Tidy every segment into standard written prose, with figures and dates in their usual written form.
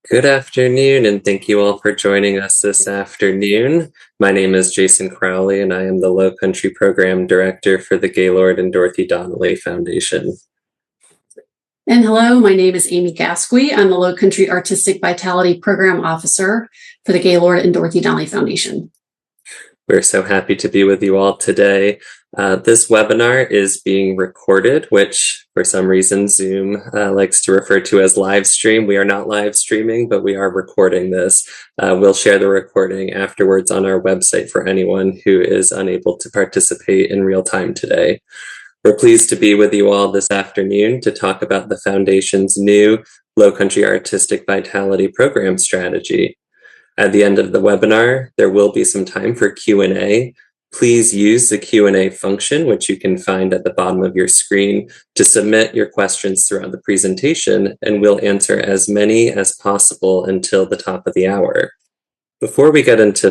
Good afternoon, and thank you all for joining us this afternoon. My name is Jason Crowley, and I am the Lowcountry Program Director for the Gaylord and Dorothy Donnelly Foundation. And hello, my name is Amy Gasquey. I'm the Lowcountry Artistic Vitality Program Officer for the Gaylord and Dorothy Donnelly Foundation. We're so happy to be with you all today. This webinar is being recorded, which for some reason Zoom likes to refer to as live stream. We are not live streaming, but we are recording this. We'll share the recording afterwards on our website for anyone who is unable to participate in real time today. We're pleased to be with you all this afternoon to talk about the Foundation's new Lowcountry Artistic Vitality Program strategy. At the end of the webinar, there will be some time for Q&A. Please use the Q&A function, which you can find at the bottom of your screen, to submit your questions throughout the presentation, and we'll answer as many as possible until the top of the hour. Before we get into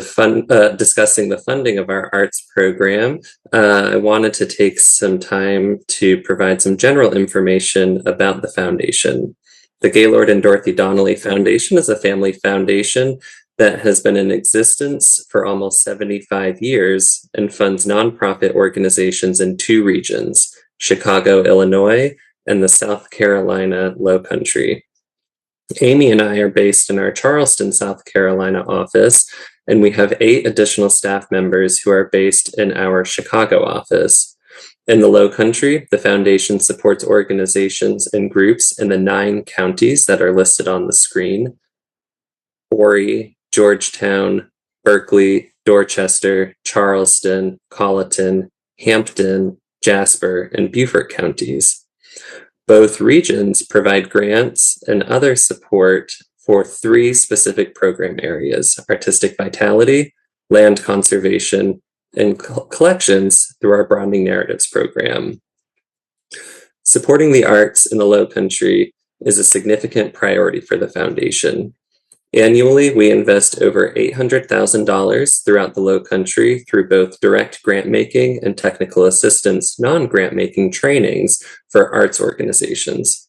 discussing the funding of our arts program, I wanted to take some time to provide some general information about the foundation. The Gaylord and Dorothy Donnelly Foundation is a family foundation that has been in existence for almost 75 years and funds nonprofit organizations in two regions, Chicago, Illinois, and the South Carolina Lowcountry. Amy and I are based in our Charleston, South Carolina office, and we have 8 additional staff members who are based in our Chicago office. In the Lowcountry, the foundation supports organizations and groups in the 9 counties that are listed on the screen: Horry, Georgetown, Berkeley, Dorchester, Charleston, Colleton, Hampton, Jasper, and Beaufort counties. Both regions provide grants and other support for 3 specific program areas: artistic vitality, land conservation, and collections through our Broadening Narratives program. Supporting the arts in the Lowcountry is a significant priority for the foundation. Annually, we invest over $800,000 throughout the Lowcountry through both direct grant-making and technical assistance non-grant-making trainings for arts organizations.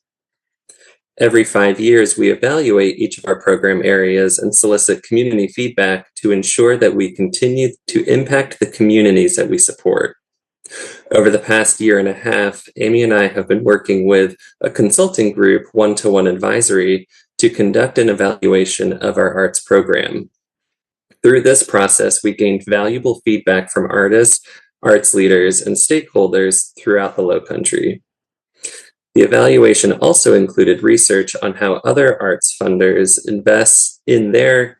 Every 5 years, we evaluate each of our program areas and solicit community feedback to ensure that we continue to impact the communities that we support. Over the past year and a half, Amy and I have been working with a consulting group, One-to-One Advisory, to conduct an evaluation of our arts program. Through this process, we gained valuable feedback from artists, arts leaders, and stakeholders throughout the Lowcountry. The evaluation also included research on how other arts funders invest in their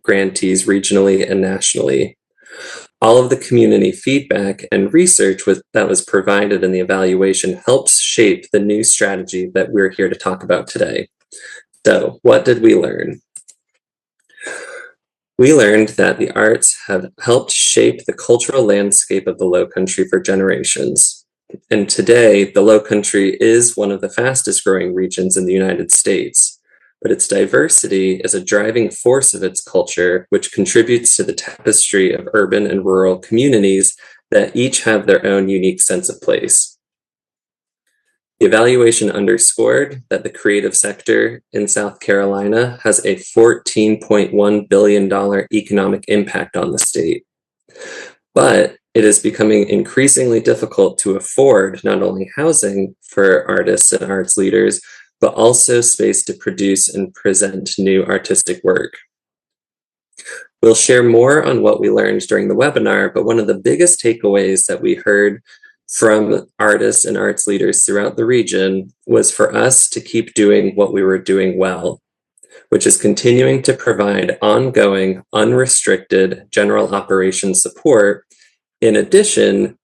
grantees regionally and nationally. All of the community feedback and research that was provided in the evaluation helps shape the new strategy that we're here to talk about today. So, what did we learn? We learned that the arts have helped shape the cultural landscape of the Lowcountry for generations. And today, the Lowcountry is one of the fastest growing regions in the United States, but its diversity is a driving force of its culture, which contributes to the tapestry of urban and rural communities that each have their own unique sense of place. The evaluation underscored that the creative sector in South Carolina has a $14.1 billion economic impact on the state. But it is becoming increasingly difficult to afford not only housing for artists and arts leaders, but also space to produce and present new artistic work. We'll share more on what we learned during the webinar, but one of the biggest takeaways that we heard from artists and arts leaders throughout the region was for us to keep doing what we were doing well, which is continuing to provide ongoing, unrestricted general operations support, in addition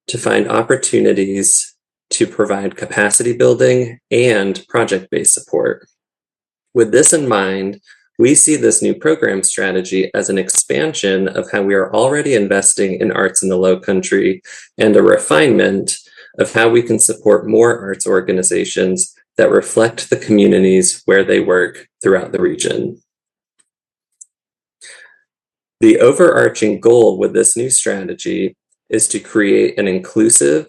to find opportunities to provide capacity building and project-based support. With this in mind, we see this new program strategy as an expansion of how we are already investing in arts in the Lowcountry and a refinement of how we can support more arts organizations that reflect the communities where they work throughout the region. The overarching goal with this new strategy is to create an inclusive,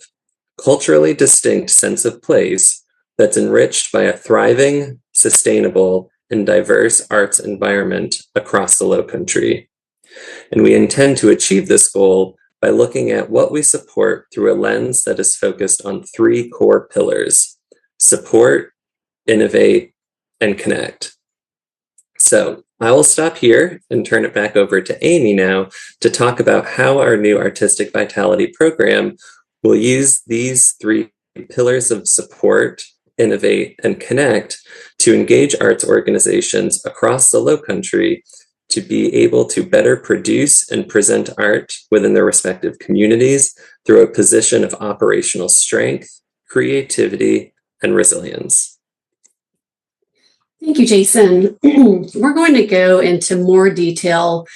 culturally distinct sense of place that's enriched by a thriving, sustainable, and diverse arts environment across the Lowcountry. And we intend to achieve this goal by looking at what we support through a lens that is focused on three core pillars: support, innovate, and connect. So I will stop here and turn it back over to Amy now to talk about how our new Artistic Vitality program will use these three pillars of support, innovate, and connect to engage arts organizations across the Lowcountry to be able to better produce and present art within their respective communities through a position of operational strength, creativity, and resilience. Thank you, Jason. We're going to go into more detail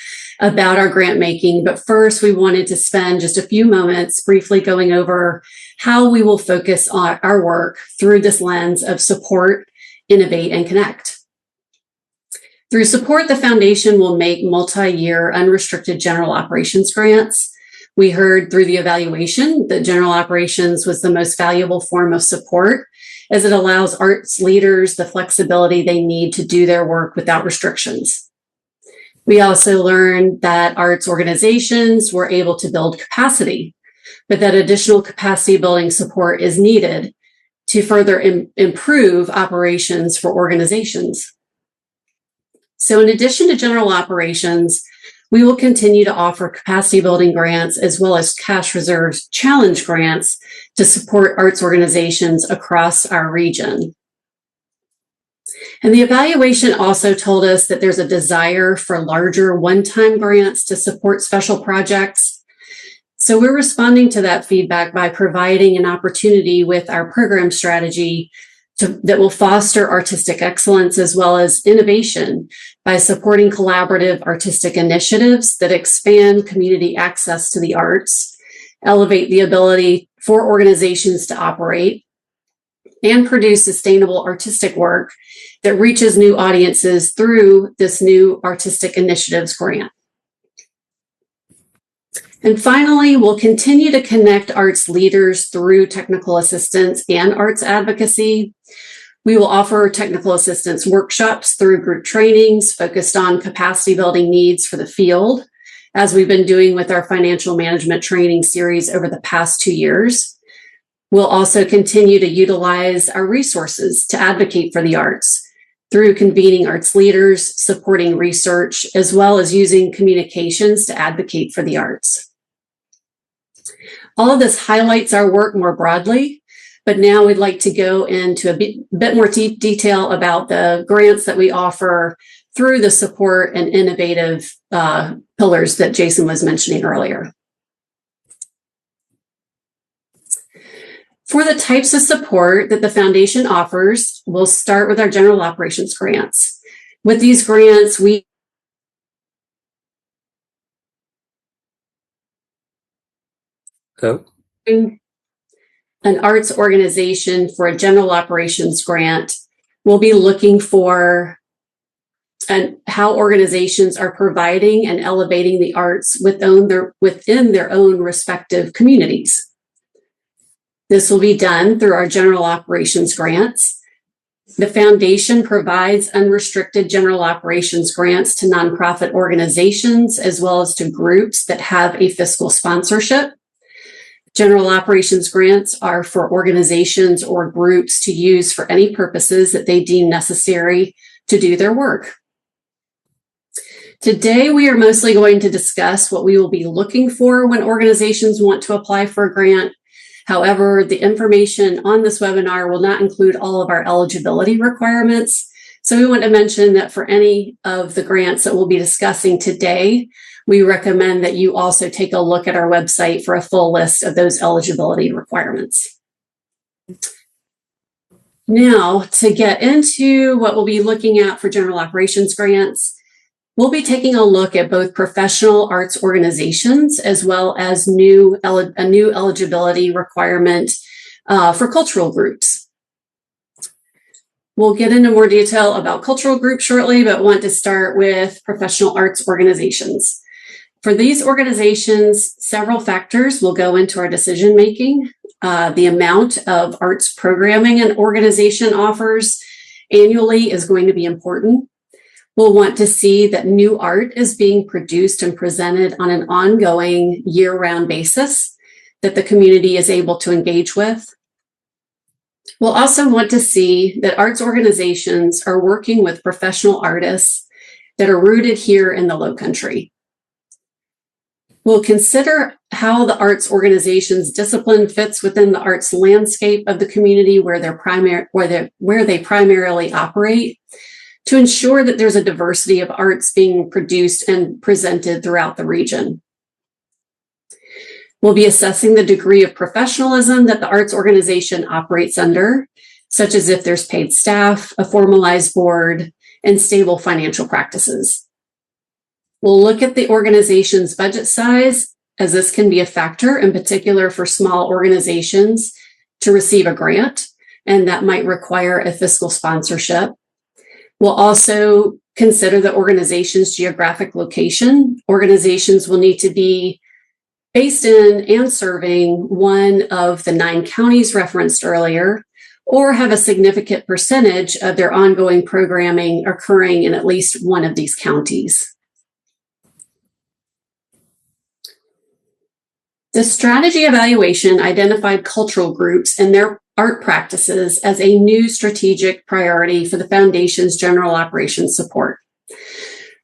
about our grant making, but first we wanted to spend just a few moments briefly going over how we will focus on our work through this lens of support, innovate, and connect. Through support, the foundation will make multi-year unrestricted general operations grants. We heard through the evaluation that general operations was the most valuable form of support, as it allows arts leaders the flexibility they need to do their work without restrictions. We also learned that arts organizations were able to build capacity, but that additional capacity building support is needed to further improve operations for organizations. So in addition to general operations, we will continue to offer capacity building grants as well as cash reserves challenge grants to support arts organizations across our region. And the evaluation also told us that there's a desire for larger one-time grants to support special projects. So we're responding to that feedback by providing an opportunity with our program strategy that will foster artistic excellence as well as innovation by supporting collaborative artistic initiatives that expand community access to the arts, elevate the ability for organizations to operate, and produce sustainable artistic work that reaches new audiences through this new Artistic Initiatives grant. And finally, we'll continue to connect arts leaders through technical assistance and arts advocacy. We will offer technical assistance workshops through group trainings focused on capacity building needs for the field, as we've been doing with our financial management training series over the past 2 years. We'll also continue to utilize our resources to advocate for the arts through convening arts leaders, supporting research, as well as using communications to advocate for the arts. All of this highlights our work more broadly, but now we'd like to go into a bit more detail about the grants that we offer through the support and innovative pillars that Jason was mentioning earlier. For the types of support that the foundation offers, we'll start with our general operations grants. With these grants, we an arts organization for a general operations grant will be looking for how organizations are providing and elevating the arts within their own respective communities. This will be done through our general operations grants. The foundation provides unrestricted general operations grants to nonprofit organizations as well as to groups that have a fiscal sponsorship. General operations grants are for organizations or groups to use for any purposes that they deem necessary to do their work. Today, we are mostly going to discuss what we will be looking for when organizations want to apply for a grant. However, the information on this webinar will not include all of our eligibility requirements. So we want to mention that for any of the grants that we'll be discussing today, we recommend that you also take a look at our website for a full list of those eligibility requirements. Now, to get into what we'll be looking at for general operations grants, we'll be taking a look at both professional arts organizations as well as a new eligibility requirement for cultural groups. We'll get into more detail about cultural groups shortly, but want to start with professional arts organizations. For these organizations, several factors will go into our decision making. The amount of arts programming an organization offers annually is going to be important. We'll want to see that new art is being produced and presented on an ongoing year-round basis that the community is able to engage with. We'll also want to see that arts organizations are working with professional artists that are rooted here in the Lowcountry. We'll consider how the arts organization's discipline fits within the arts landscape of the community where they primarily operate, to ensure that there's a diversity of arts being produced and presented throughout the region. We'll be assessing the degree of professionalism that the arts organization operates under, such as if there's paid staff, a formalized board, and stable financial practices. We'll look at the organization's budget size, as this can be a factor, in particular for small organizations to receive a grant, and that might require a fiscal sponsorship. We'll also consider the organization's geographic location. Organizations will need to be based in and serving one of the 9 counties referenced earlier, or have a significant percentage of their ongoing programming occurring in at least one of these counties. The strategy evaluation identified cultural groups and their art practices as a new strategic priority for the Foundation's general operations support.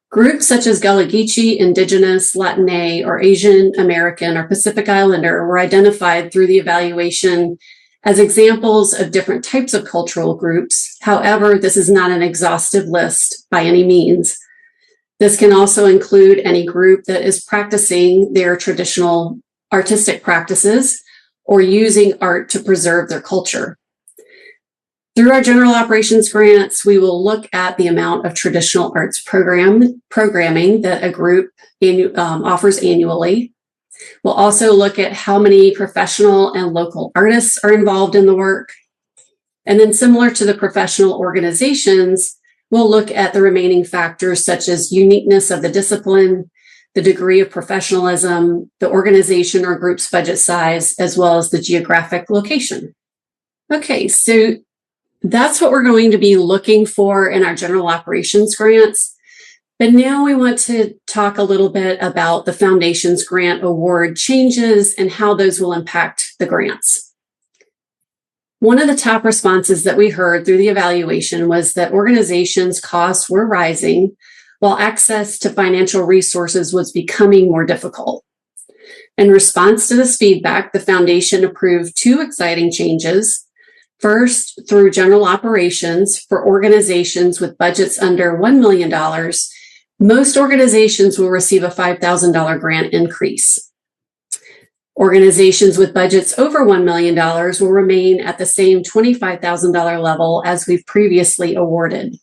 Groups such as Gullah Geechee, Indigenous, Latine, or Asian American or Pacific Islander were identified through the evaluation as examples of different types of cultural groups. However, this is not an exhaustive list by any means. This can also include any group that is practicing their traditional artistic practices or using art to preserve their culture. Through our general operations grants, we will look at the amount of traditional arts programming that a group offers annually. We'll also look at how many professional and local artists are involved in the work. And then, similar to the professional organizations, we'll look at the remaining factors such as uniqueness of the discipline, the degree of professionalism, the organization or group's budget size, as well as the geographic location. Okay, so that's what we're going to be looking for in our general operations grants. But now we want to talk a little bit about the Foundation's grant award changes and how those will impact the grants. One of the top responses that we heard through the evaluation was that organizations' costs were rising while access to financial resources was becoming more difficult. In response to this feedback, the Foundation approved 2 exciting changes. First, through general operations for organizations with budgets under $1 million, most organizations will receive a $5,000 grant increase. Organizations with budgets over $1 million will remain at the same $25,000 level as we've previously awarded.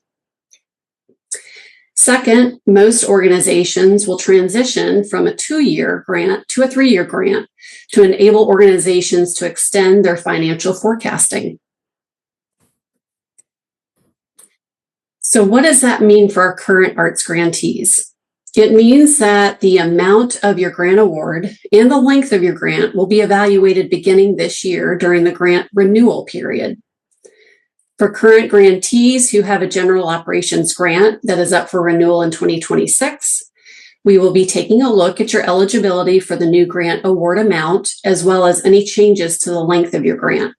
Second, most organizations will transition from a 2-year grant to a 3-year grant to enable organizations to extend their financial forecasting. So what does that mean for our current arts grantees? It means that the amount of your grant award and the length of your grant will be evaluated beginning this year during the grant renewal period. For current grantees who have a general operations grant that is up for renewal in 2026, we will be taking a look at your eligibility for the new grant award amount, as well as any changes to the length of your grant.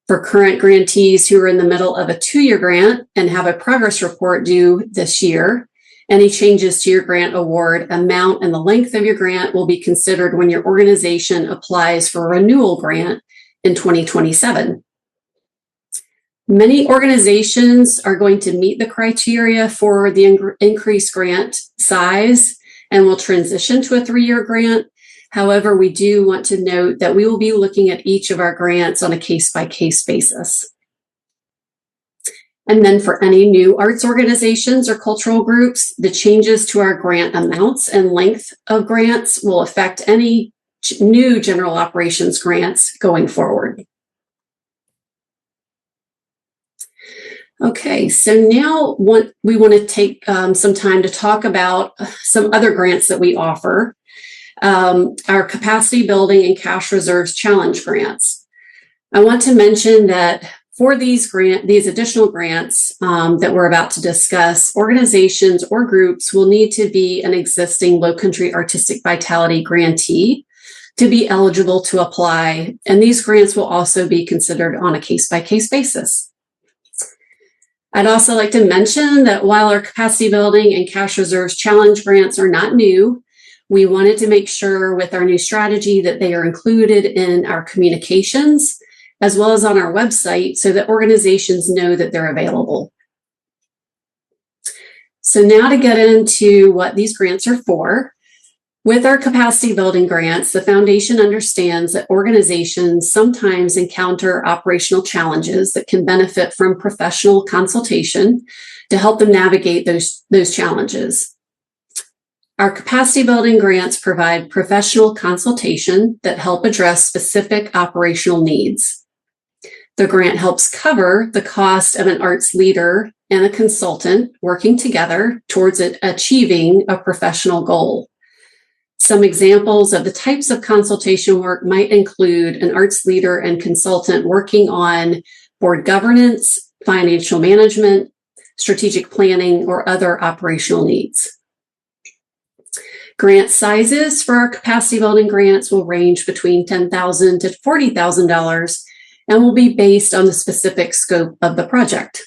For current grantees who are in the middle of a 2-year grant and have a progress report due this year, any changes to your grant award amount and the length of your grant will be considered when your organization applies for a renewal grant in 2027. Many organizations are going to meet the criteria for the increased grant size and will transition to a 3-year grant. However, we do want to note that we will be looking at each of our grants on a case-by-case basis. And then for any new arts organizations or cultural groups, the changes to our grant amounts and length of grants will affect any new general operations grants going forward. Okay, so now we want to take some time to talk about some other grants that we offer. Our capacity building and cash reserves challenge grants. I want to mention that For these additional grants that we're about to discuss, organizations or groups will need to be an existing Lowcountry Artistic Vitality grantee to be eligible to apply, and these grants will also be considered on a case-by-case basis. I'd also like to mention that while our capacity building and cash reserves challenge grants are not new, we wanted to make sure with our new strategy that they are included in our communications as well as on our website so that organizations know that they're available. So now to get into what these grants are for. With our capacity building grants, the foundation understands that organizations sometimes encounter operational challenges that can benefit from professional consultation to help them navigate those challenges. Our capacity building grants provide professional consultation that help address specific operational needs. The grant helps cover the cost of an arts leader and a consultant working together towards achieving a professional goal. Some examples of the types of consultation work might include an arts leader and consultant working on board governance, financial management, strategic planning, or other operational needs. Grant sizes for our capacity building grants will range between $10,000 to $40,000 and will be based on the specific scope of the project.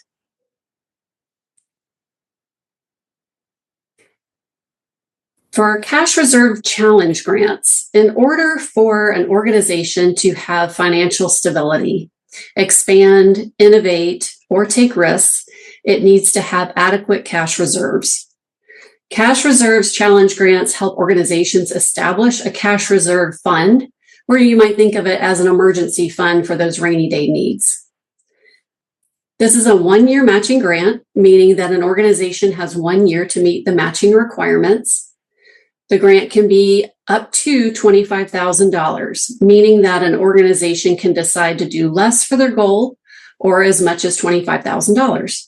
For our cash reserve challenge grants, in order for an organization to have financial stability, expand, innovate, or take risks, it needs to have adequate cash reserves. Cash reserves challenge grants help organizations establish a cash reserve fund, or you might think of it as an emergency fund for those rainy day needs. This is a one-year matching grant, meaning that an organization has 1 year to meet the matching requirements. The grant can be up to $25,000, meaning that an organization can decide to do less for their goal or as much as $25,000.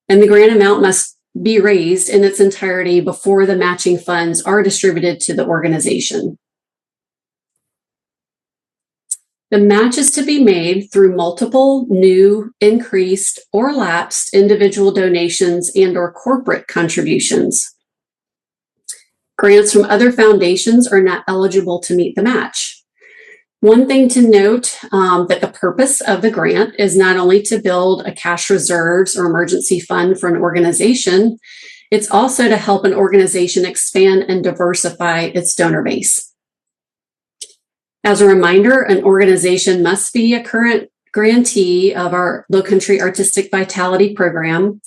And the grant amount must be raised in its entirety before the matching funds are distributed to the organization. The match is to be made through multiple new, increased, or lapsed individual donations and/or corporate contributions. Grants from other foundations are not eligible to meet the match. One thing to note that the purpose of the grant is not only to build a cash reserves or emergency fund for an organization, it's also to help an organization expand and diversify its donor base. As a reminder, an organization must be a current grantee of our Lowcountry Artistic Vitality program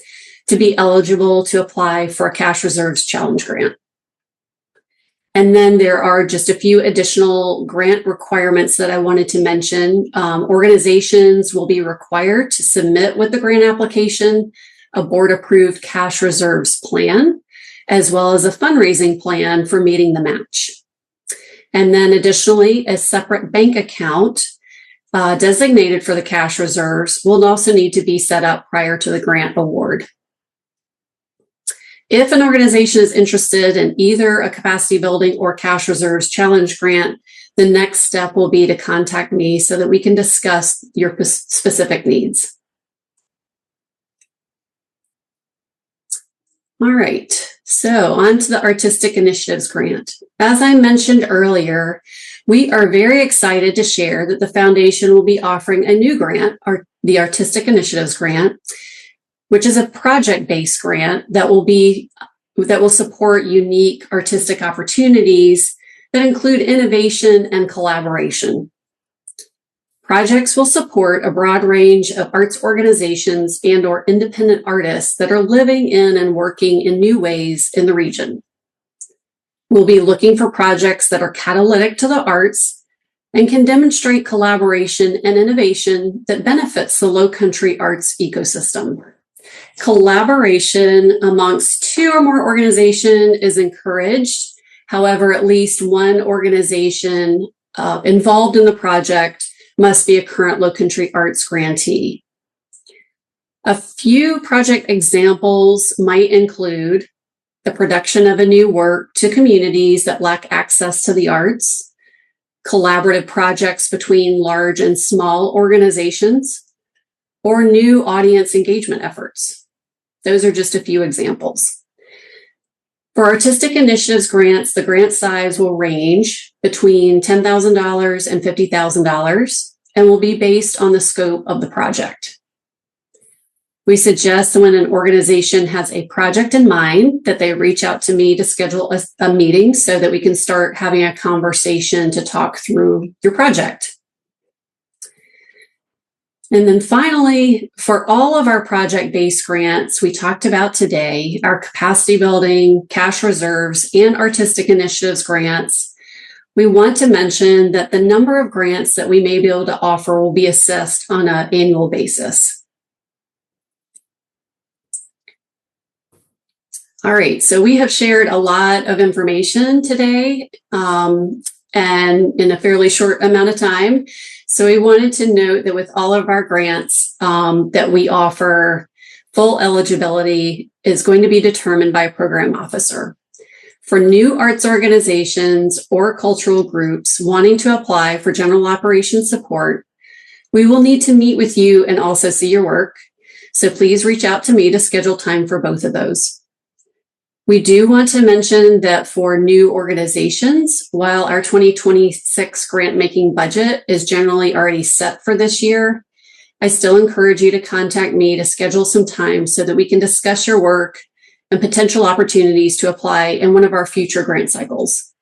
to be eligible to apply for a cash reserves challenge grant. And then there are just a few additional grant requirements that I wanted to mention. Organizations will be required to submit with the grant application a board-approved cash reserves plan, as well as a fundraising plan for meeting the match. And then additionally, a separate bank account designated for the cash reserves will also need to be set up prior to the grant award. If an organization is interested in either a capacity building or cash reserves challenge grant, the next step will be to contact me so that we can discuss your specific needs. All right, so on to the Artistic Initiatives Grant. As I mentioned earlier, we are very excited to share that the foundation will be offering a new grant, the Artistic Initiatives Grant, which is a project-based grant that will support unique artistic opportunities that include innovation and collaboration. Projects will support a broad range of arts organizations and/or independent artists that are living in and working in new ways in the region. We'll be looking for projects that are catalytic to the arts and can demonstrate collaboration and innovation that benefits the Lowcountry arts ecosystem. Collaboration amongst two or more organizations is encouraged. However, at least one organization involved in the project must be a current Lowcountry Arts grantee. A few project examples might include the production of a new work to communities that lack access to the arts, collaborative projects between large and small organizations, or new audience engagement efforts. Those are just a few examples. For artistic initiatives grants, the grant size will range between $10,000 and $50,000 and will be based on the scope of the project. We suggest that when an organization has a project in mind, that they reach out to me to schedule a meeting so that we can start having a conversation to talk through your project. And then finally, for all of our project-based grants we talked about today, our capacity building, cash reserves, and artistic initiatives grants, we want to mention that the number of grants that we may be able to offer will be assessed on an annual basis. All right, so we have shared a lot of information today and in a fairly short amount of time. So we wanted to note that with all of our grants that we offer, full eligibility is going to be determined by a program officer. For new arts organizations or cultural groups wanting to apply for general operations support, we will need to meet with you and also see your work. So please reach out to me to schedule time for both of those. We do want to mention that for new organizations, while our 2026 grant making budget is generally already set for this year, I still encourage you to contact me to schedule some time so that we can discuss your work and potential opportunities to apply in one of our future grant cycles.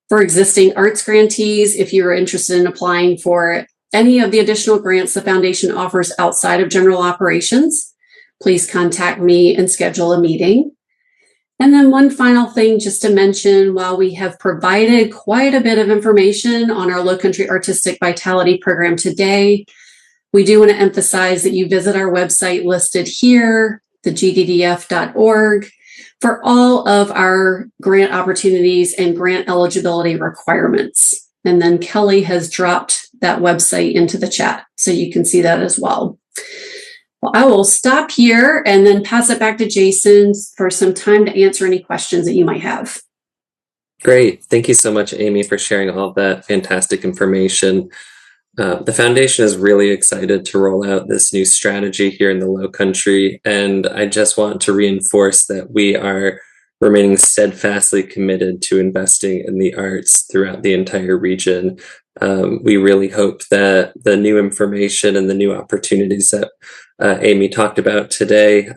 For existing arts grantees, if you are interested in applying for any of the additional grants the foundation offers outside of general operations, please contact me and schedule a meeting. And then one final thing just to mention, while we have provided quite a bit of information on our Lowcountry Artistic Vitality program today, we do want to emphasize that you visit our website listed here, the gddf.org, for all of our grant opportunities and grant eligibility requirements. And then Kelly has dropped that website into the chat, so you can see that as well. Well, I will stop here and then pass it back to Jason for some time to answer any questions that you might have. Great. Thank you so much, Amy, for sharing all that fantastic information. The foundation is really excited to roll out this new strategy here in the Lowcountry, and I just want to reinforce that we are remaining steadfastly committed to investing in the arts throughout the entire region. We really hope that the new information and the new opportunities that Amy talked about today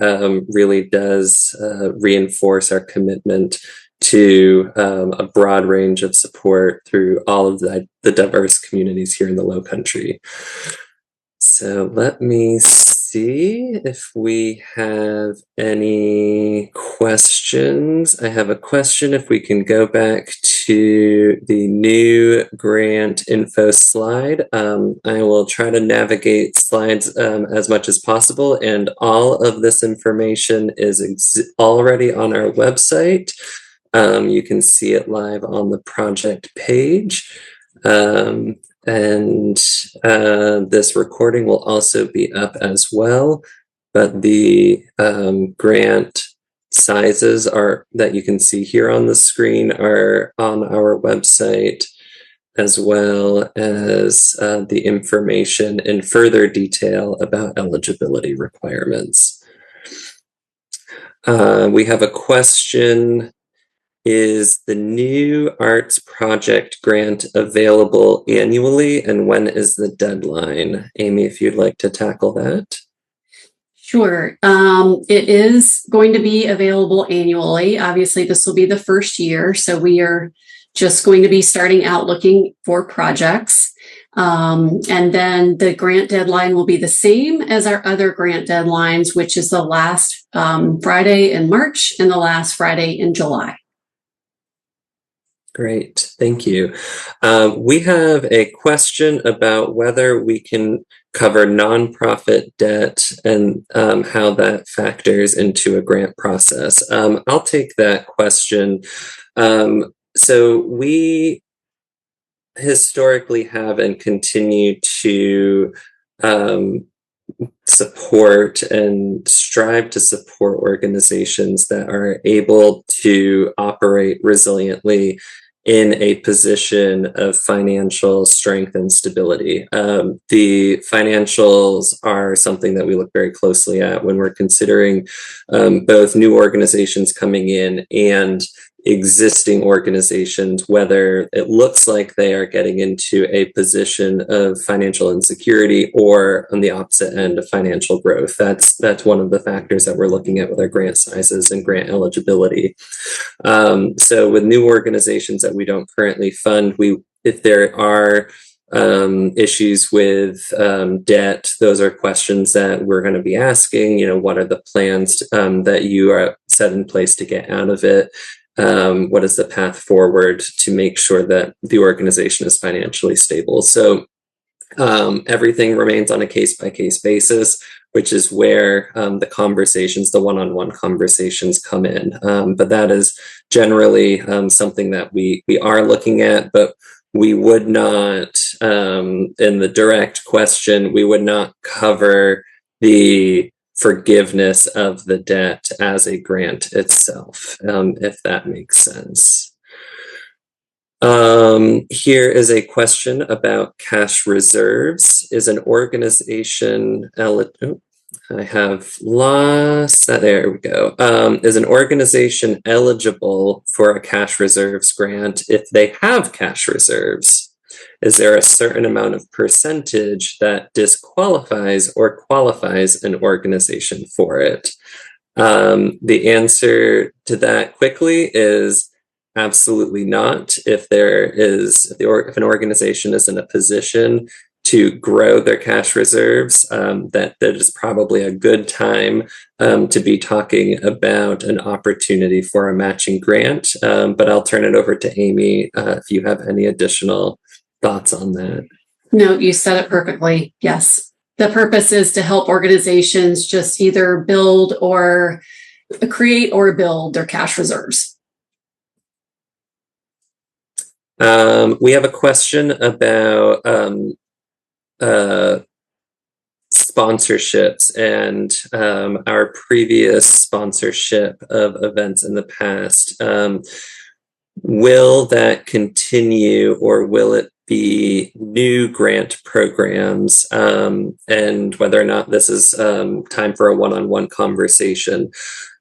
really does reinforce our commitment to a broad range of support through all of the diverse communities here in the Lowcountry. So let me see if we have any questions. I have a question. If we can go back to the new grant info slide, I will try to navigate slides as much as possible, and all of this information is already on our website. You can see it live on the project page. And this recording will also be up as well, but the grant sizes that you can see here on the screen are on our website, as well as the information in further detail about eligibility requirements. We have a question. Is the new arts project grant available annually, and when is the deadline? Amy, if you'd like to tackle that. Sure. It is going to be available annually. Obviously, this will be the first year, so we are just going to be starting out looking for projects. And then the grant deadline will be the same as our other grant deadlines, which is the last Friday in March and the last Friday in July. Great, thank you. We have a question about whether we can cover nonprofit debt and how that factors into a grant process. I'll take that question. So we historically have and continue to support and strive to support organizations that are able to operate resiliently in a position of financial strength and stability. The financials are something that we look very closely at when we're considering both new organizations coming in and existing organizations, whether it looks like they are getting into a position of financial insecurity or on the opposite end of financial growth. That's one of the factors that we're looking at with our grant sizes and grant eligibility. So with new organizations that we don't currently fund, if there are issues with debt, those are questions that we're going to be asking. What are the plans that you are set in place to get out of it? What is the path forward to make sure that the organization is financially stable? So everything remains on a case-by-case basis, which is where the one-on-one conversations come in. But that is generally something that we are looking at, but we would not, in the direct question, we would not cover the forgiveness of the debt as a grant itself, if that makes sense. Here is a question about cash reserves. Is an organization I have lost that. There we go. Is an organization eligible for a cash reserves grant if they have cash reserves? Is there a certain amount of percentage that disqualifies or qualifies an organization for it? The answer to that quickly is absolutely not. If an organization is in a position to grow their cash reserves, that is probably a good time to be talking about an opportunity for a matching grant. But I'll turn it over to Amy if you have any additional thoughts on that. No, you said it perfectly. Yes. The purpose is to help organizations just either build or create or build their cash reserves. We have a question about sponsorships and our previous sponsorship of events in the past. Will that continue, or will it be new grant programs, and whether or not this is time for a one-on-one conversation?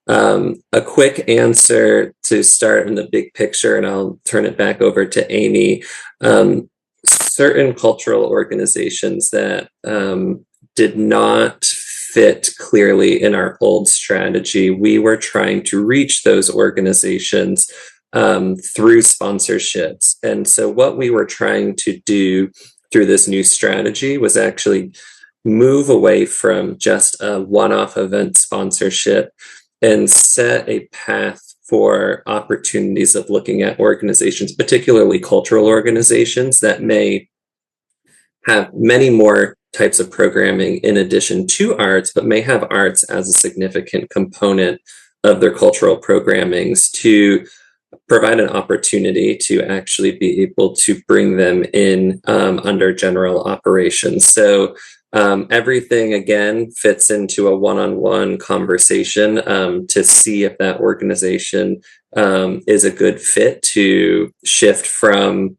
A quick answer to start in the big picture, and I'll turn it back over to Amy. Certain cultural organizations that did not fit clearly in our old strategy, we were trying to reach those organizations through sponsorships. And so what we were trying to do through this new strategy was actually move away from just a one-off event sponsorship and set a path for opportunities of looking at organizations, particularly cultural organizations that may have many more types of programming in addition to arts, but may have arts as a significant component of their cultural programmings, to provide an opportunity to actually be able to bring them in under general operations. So everything, again, fits into a one-on-one conversation to see if that organization is a good fit to shift from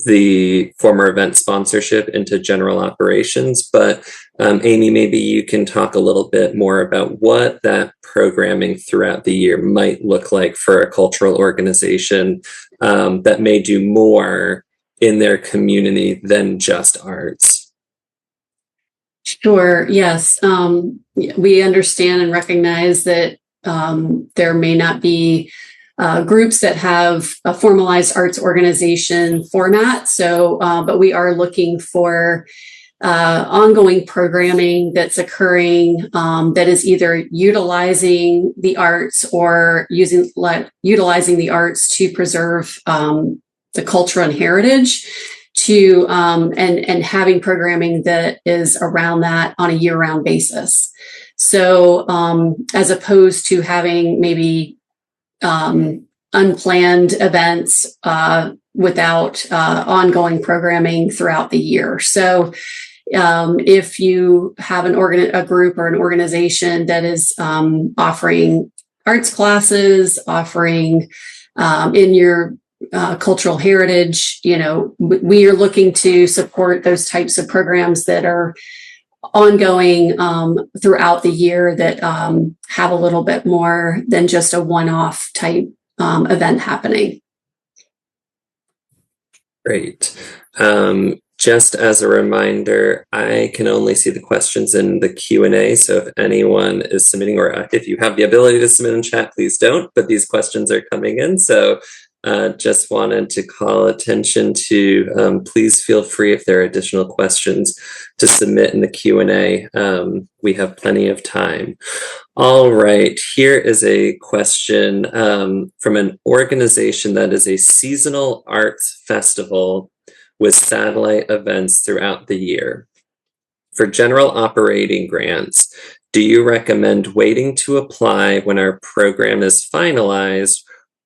the former event sponsorship into general operations. But Amy, maybe you can talk a little bit more about what that programming throughout the year might look like for a cultural organization that may do more in their community than just arts. Sure. Yes. We understand and recognize that there may not be groups that have a formalized arts organization format. So, but we are looking for ongoing programming that's occurring that is either utilizing the arts or utilizing the arts to preserve the culture and heritage, to and having programming that is around that on a year-round basis. So as opposed to having maybe unplanned events without ongoing programming throughout the year. So if you have a group or an organization that is offering arts classes, offering in your cultural heritage. We are looking to support those types of programs that are ongoing throughout the year, that have a little bit more than just a one-off type event happening. Great. Just as a reminder, I can only see the questions in the Q&A. So if anyone is submitting, or if you have the ability to submit in chat, please don't. But these questions are coming in. So just wanted to call attention to, please feel free, if there are additional questions, to submit in the Q&A. We have plenty of time. All right, here is a question from an organization that is a seasonal arts festival with satellite events throughout the year. For general operating grants, do you recommend waiting to apply when our program is finalized,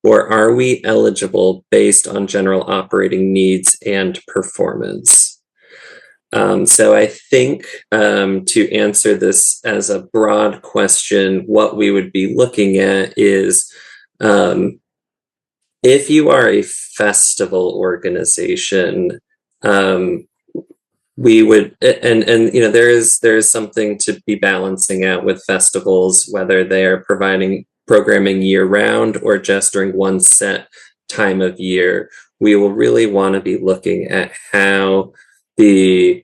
or are we eligible based on general operating needs and performance? So I think to answer this as a broad question, what we would be looking at is if you are a festival organization, we would, and there is something to be balancing out with festivals, whether they are providing programming year round or just during one set time of year. We will really want to be looking at how the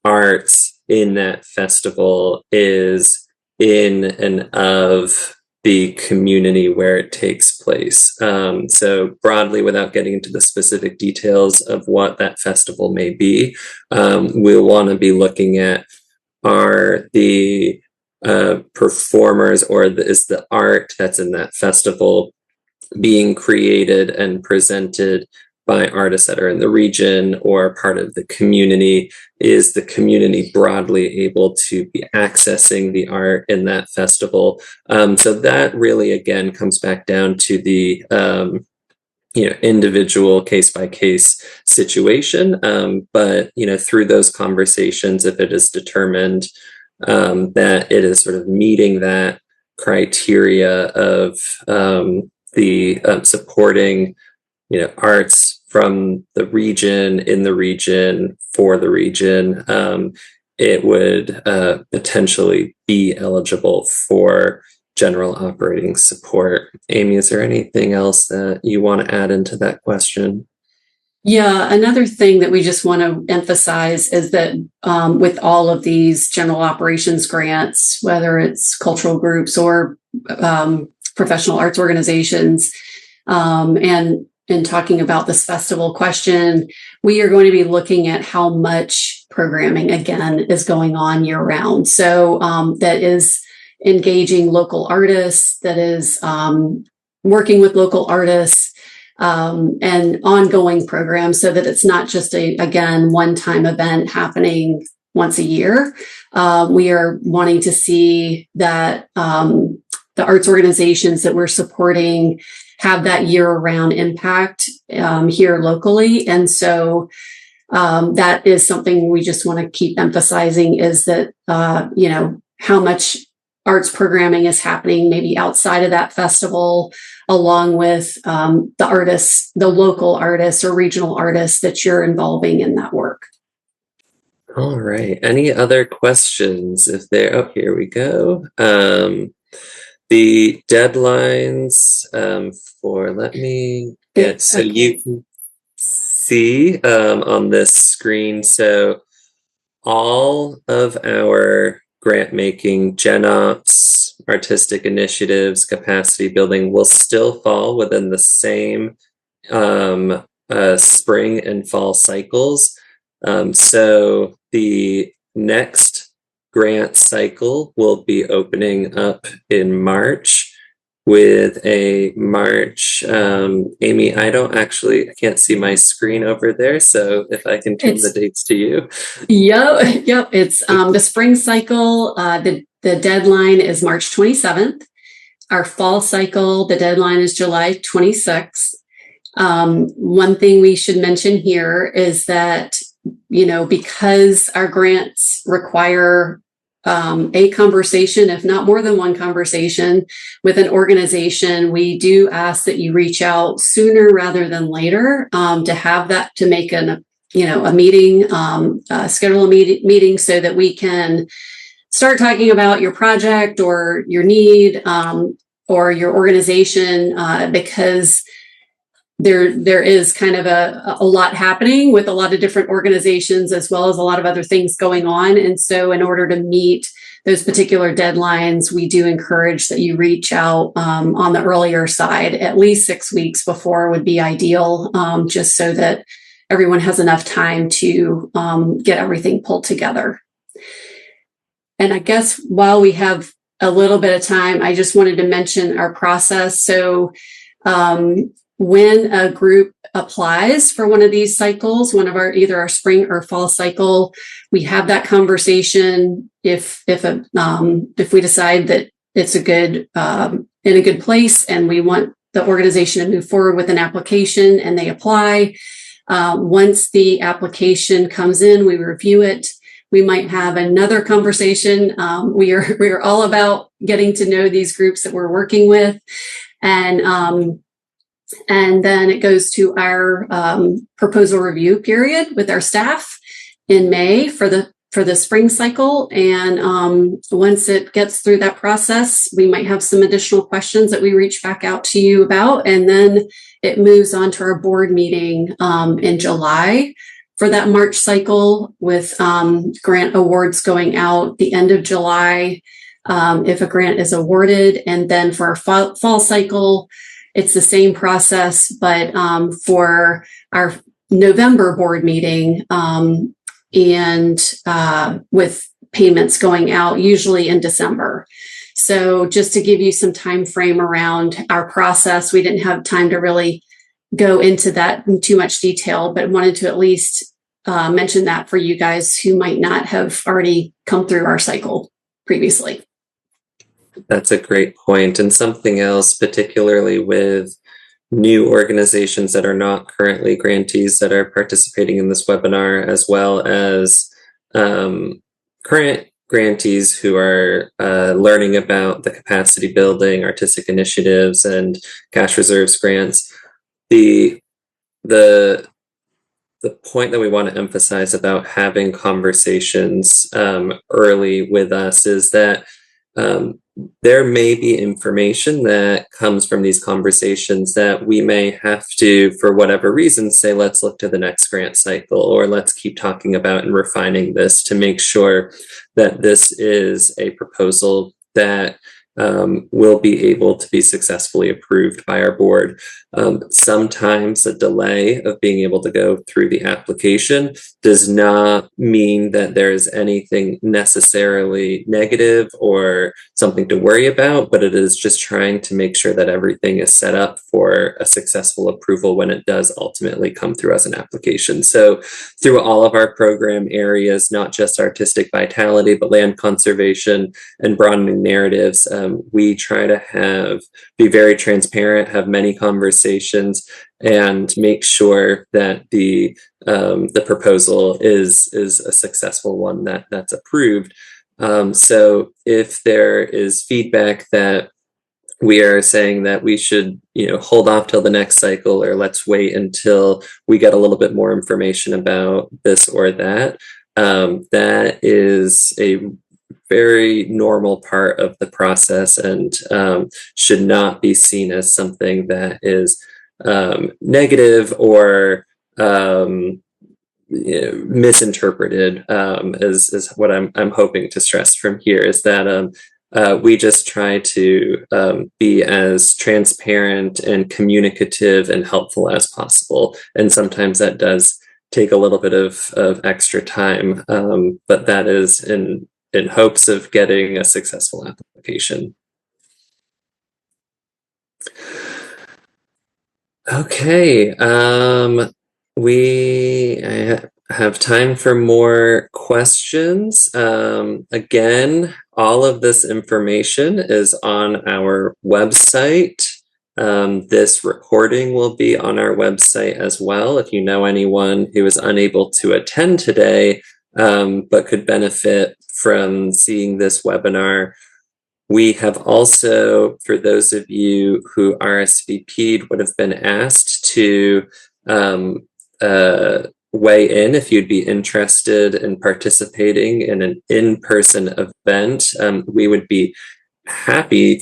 arts in that festival is in and of the community where it takes place. So broadly, without getting into the specific details of what that festival may be, we'll want to be looking at, are the performers, or is the art that's in that festival being created and presented by artists that are in the region or part of the community? Is the community broadly able to be accessing the art in that festival? So that really, again, comes back down to the individual case-by-case situation. But through those conversations, if it is determined that it is sort of meeting that criteria of the supporting arts from the region, in the region, for the region, it would potentially be eligible for general operating support. Amy, is there anything else that you want to add into that question? Yeah, another thing that we just want to emphasize is that with all of these general operations grants, whether it's cultural groups or professional arts organizations, and in talking about this festival question, we are going to be looking at how much programming, again, is going on year round. So that is engaging local artists, that is working with local artists, and ongoing programs, so that it's not just again, one-time event happening once a year. We are wanting to see that the arts organizations that we're supporting have that year-round impact here locally. And so that is something we just want to keep emphasizing, is that, how much arts programming is happening maybe outside of that festival, along with the artists, the local artists or regional artists that you're involving in that work. All right. Any other questions? Here we go. The deadlines so you can see on this screen. So all of our grant making, Gen Ops, artistic initiatives, capacity building will still fall within the same spring and fall cycles. So the next grant cycle will be opening up in March with a March. Amy, I can't see my screen over there. So if I can turn the dates to you. Yep. It's the spring cycle. The deadline is March 27th. Our fall cycle, the deadline is July 26th. One thing we should mention here is that, because our grants require a conversation, if not more than one conversation with an organization, we do ask that you reach out sooner rather than later to have that, to make a meeting, schedule a meeting so that we can start talking about your project or your need or your organization, because there is kind of a lot happening with a lot of different organizations, as well as a lot of other things going on. And so in order to meet those particular deadlines, we do encourage that you reach out on the earlier side. At least 6 weeks before would be ideal, just so that everyone has enough time to get everything pulled together. And I guess while we have a little bit of time, I just wanted to mention our process. So when a group applies for one of these cycles, one of either our spring or fall cycle, we have that conversation. If we decide that it's in a good place and we want the organization to move forward with an application and they apply, once the application comes in, we review it. We might have another conversation. We are all about getting to know these groups that we're working with, and then it goes to our proposal review period with our staff in May for the spring cycle. And once it gets through that process, we might have some additional questions that we reach back out to you about. And then it moves on to our board meeting in July for that March cycle, with grant awards going out the end of July if a grant is awarded. And then for our fall cycle, it's the same process, but for our November board meeting and with payments going out usually in December. So just to give you some time frame around our process, we didn't have time to really go into that in too much detail, but wanted to at least mention that for you guys who might not have already come through our cycle previously. That's a great point. And something else, particularly with new organizations that are not currently grantees that are participating in this webinar, as well as current grantees who are learning about the capacity building, artistic initiatives, and cash reserves grants. The point that we want to emphasize about having conversations early with us is that there may be information that comes from these conversations that we may have to, for whatever reason, say, let's look to the next grant cycle, or let's keep talking about and refining this to make sure that this is a proposal that will be able to be successfully approved by our board. Sometimes a delay of being able to go through the application does not mean that there's anything necessarily negative or something to worry about, but it is just trying to make sure that everything is set up for a successful approval when it does ultimately come through as an application. So through all of our program areas, not just artistic vitality, but land conservation and broadening narratives, we try to be very transparent, have many conversations, and make sure that the proposal is a successful one that's approved. So if there is feedback that we are saying that we should, hold off till the next cycle, or let's wait until we get a little bit more information about this or that, that is a very normal part of the process, and should not be seen as something that is negative or misinterpreted, is what I'm hoping to stress from here, is that we just try to be as transparent and communicative and helpful as possible. And sometimes that does take a little bit of extra time, but that is in hopes of getting a successful application. Okay, we have time for more questions. Again, all of this information is on our website. This recording will be on our website as well. If you know anyone who is unable to attend today, but could benefit from seeing this webinar. We have also, for those of you who RSVP'd, would have been asked to weigh in if you'd be interested in participating in an in-person event. We would be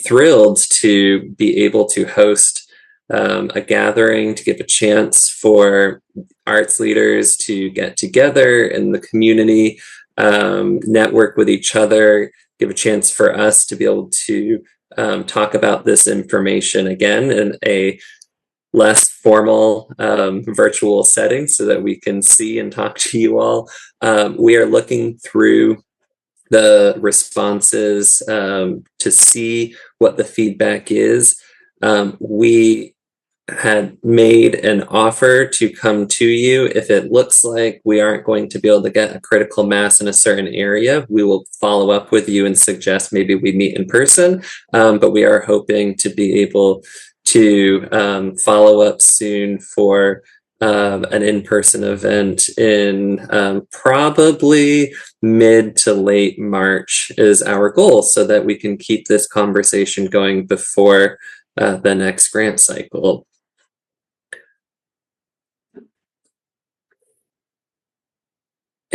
thrilled to be able to host a gathering to give a chance for arts leaders to get together in the community, network with each other, give a chance for us to be able to talk about this information again in a less formal virtual setting so that we can see and talk to you all. We are looking through the responses to see what the feedback is. We had made an offer to come to you. If it looks like we aren't going to be able to get a critical mass in a certain area, we will follow up with you and suggest maybe we meet in person. But we are hoping to be able to follow up soon for an in-person event in probably mid to late March is our goal, so that we can keep this conversation going before the next grant cycle.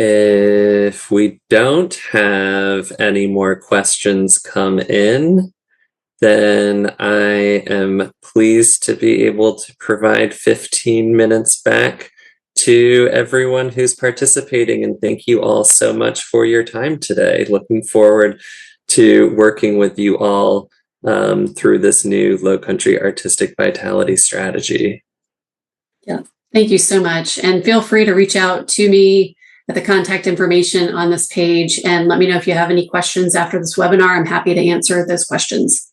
If we don't have any more questions come in, then I am pleased to be able to provide 15 minutes back to everyone who's participating. And thank you all so much for your time today. Looking forward to working with you all through this new Lowcountry Artistic Vitality strategy. Yeah, thank you so much. And feel free to reach out to me at the contact information on this page and let me know if you have any questions after this webinar. I'm happy to answer those questions.